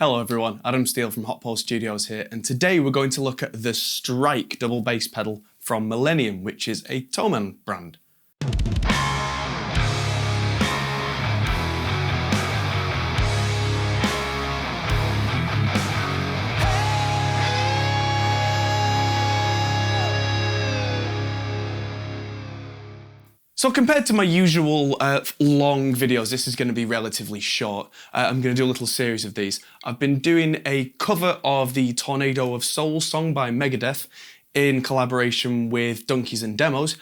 Hello everyone, Adam Steele from Hot Pole Studios here, and today we're going to look at the Strike double bass pedal from Millennium, which is a Thomann brand. So compared to my usual long videos, this is going to be relatively short. I'm going to do a little series of these. I've been doing a cover of the Tornado of Soul song by Megadeth in collaboration with Donkeys and Demos,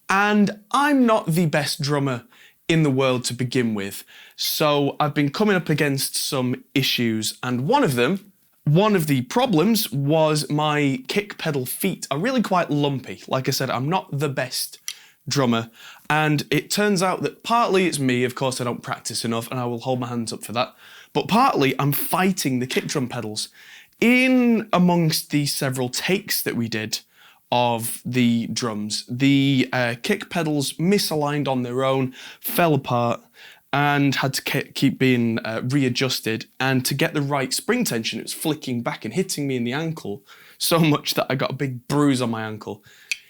and I'm not the best drummer in the world to begin with, so I've been coming up against some issues, and one of the problems was my kick pedal feet are really quite lumpy. Like I said, I'm not the best drummer, and it turns out that partly it's me, of course I don't practice enough and I will hold my hands up for that, but partly I'm fighting the kick drum pedals. In amongst the several takes that we did of the drums, the kick pedals misaligned on their own, fell apart, and had to keep being readjusted, and to get the right spring tension it was flicking back and hitting me in the ankle so much that I got a big bruise on my ankle.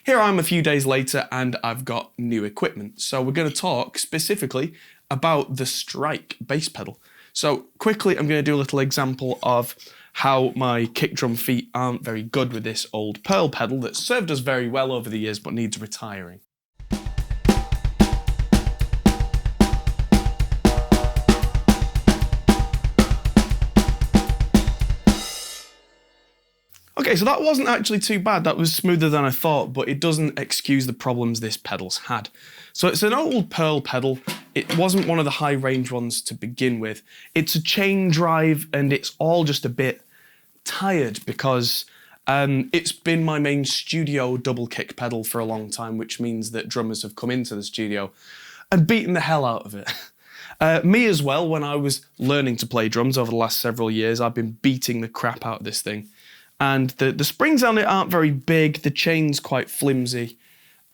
Here I am a few days later and I've got new equipment. So we're going to talk specifically about the Strike bass pedal. So quickly I'm going to do a little example of how my kick drum feet aren't very good with this old pearl pedal that served us very well over the years but needs retiring. Okay, so that wasn't actually too bad. That was smoother than I thought, but it doesn't excuse the problems this pedal's had. So it's an old pearl pedal. It wasn't one of the high range ones to begin with. It's a chain drive and it's all just a bit tired because it's been my main studio double kick pedal for a long time, which means that drummers have come into the studio and beaten the hell out of it. Me as well, when I was learning to play drums over the last several years, I've been beating the crap out of this thing. And the springs on it aren't very big, the chain's quite flimsy,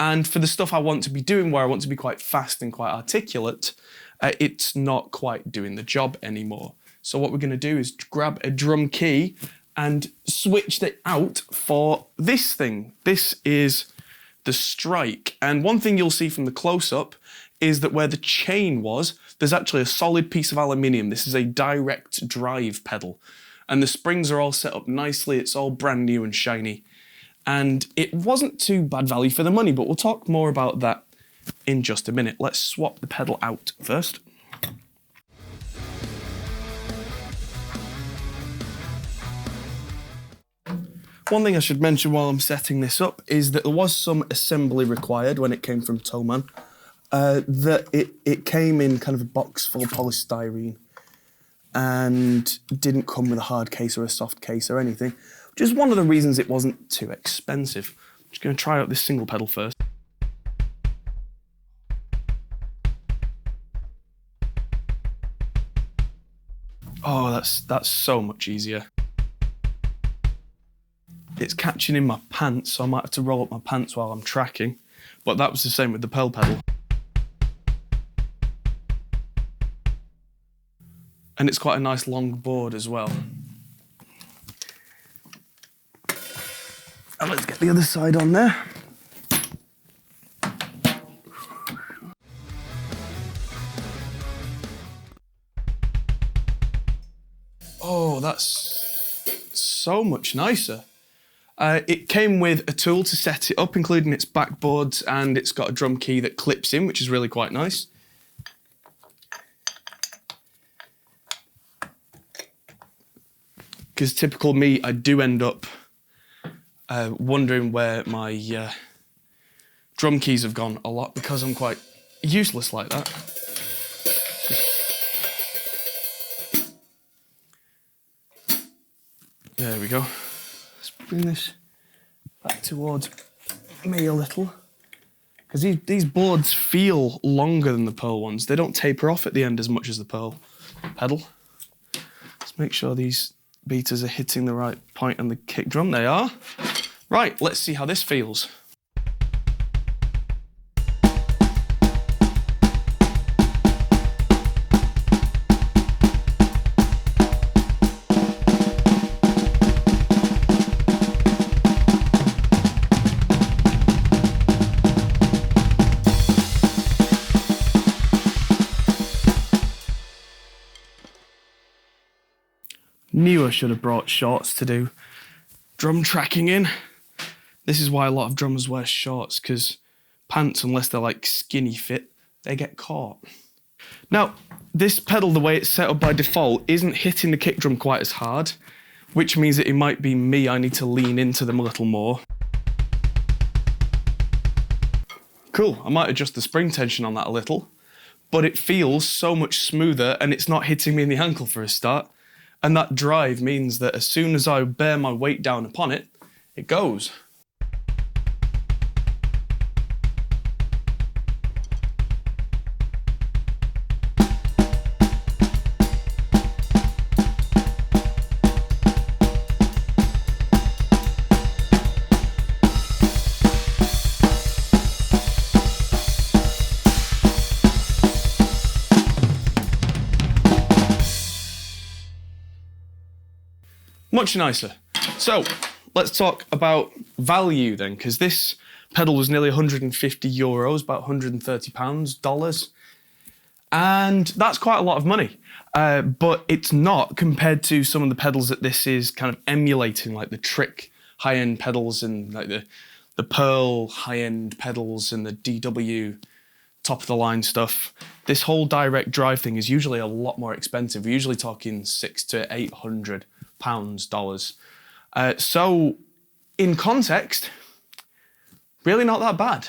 and for the stuff I want to be doing, where I want to be quite fast and quite articulate, it's not quite doing the job anymore. So what we're going to do is grab a drum key and switch it out for this thing. This is the Strike, and one thing you'll see from the close-up is that where the chain was, there's actually a solid piece of aluminium. This is a direct drive pedal. And the springs are all set up nicely, it's all brand new and shiny. And it wasn't too bad value for the money, but we'll talk more about that in just a minute. Let's swap the pedal out first. One thing I should mention while I'm setting this up is that there was some assembly required when it came from Thomann. That it came in kind of a box full of polystyrene, and didn't come with a hard case or a soft case or anything, which is one of the reasons it wasn't too expensive. I'm just going to try out this single pedal first. Oh, that's so much easier. It's catching in my pants, so I might have to roll up my pants while I'm tracking, but that was the same with the pearl pedal. And it's quite a nice long board as well. And let's get the other side on there. Oh, that's so much nicer. It came with a tool to set it up, including its backboards, and it's got a drum key that clips in, which is really quite nice. Because typical me, I do end up wondering where my drum keys have gone a lot because I'm quite useless like that. There we go. Let's bring this back towards me a little. Because these boards feel longer than the pearl ones. They don't taper off at the end as much as the pearl pedal. Let's make sure these beaters are hitting the right point on the kick drum. They are. Right, let's see how this feels. Knew I should have brought shorts to do drum tracking in. This is why a lot of drummers wear shorts, because pants, unless they're like skinny fit, they get caught. Now, this pedal, the way it's set up by default, isn't hitting the kick drum quite as hard, which means that it might be me, I need to lean into them a little more. Cool, I might adjust the spring tension on that a little, but it feels so much smoother and it's not hitting me in the ankle for a start. And that drive means that as soon as I bear my weight down upon it, it goes. Much nicer. So let's talk about value then, because this pedal was nearly 150 euros, about 130 pounds, dollars. And that's quite a lot of money. But it's not compared to some of the pedals that this is kind of emulating, like the Trick high-end pedals and like the Pearl high-end pedals and the DW top-of-the-line stuff. This whole direct drive thing is usually a lot more expensive. We're usually talking $600 to $800, dollars. So in context, really not that bad.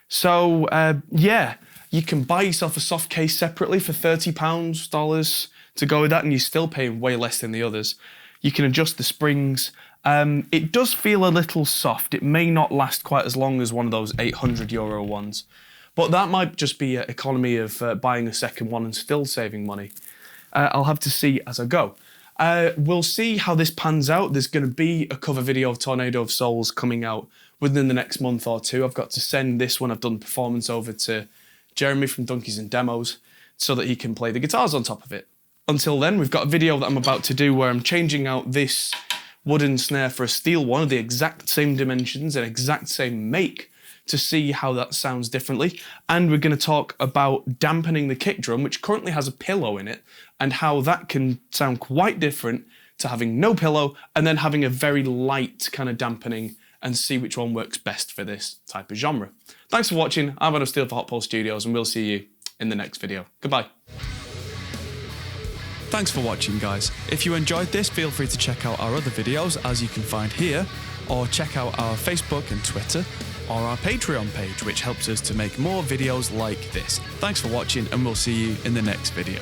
So yeah, you can buy yourself a soft case separately for £30, dollars to go with that, and you're still paying way less than the others. You can adjust the springs. It does feel a little soft. It may not last quite as long as one of those 800 euro ones, but that might just be an economy of buying a second one and still saving money. I'll have to see as I go. We'll see how this pans out. There's going to be a cover video of Tornado of Souls coming out within the next month or two. I've got to send this one I've done performance over to Jeremy from Donkeys and Demos so that he can play the guitars on top of it. Until then, we've got a video that I'm about to do where I'm changing out this wooden snare for a steel one of the exact same dimensions and exact same make to see how that sounds differently. And we're going to talk about dampening the kick drum, which currently has a pillow in it, and how that can sound quite different to having no pillow and then having a very light kind of dampening, and see which one works best for this type of genre. Thanks for watching. I'm Adam Steele for Hot Pole Studios, and we'll see you in the next video. Goodbye. Thanks for watching, guys. If you enjoyed this, feel free to check out our other videos, as you can find here, or check out our Facebook and Twitter, or our Patreon page, which helps us to make more videos like this. Thanks for watching, and we'll see you in the next video.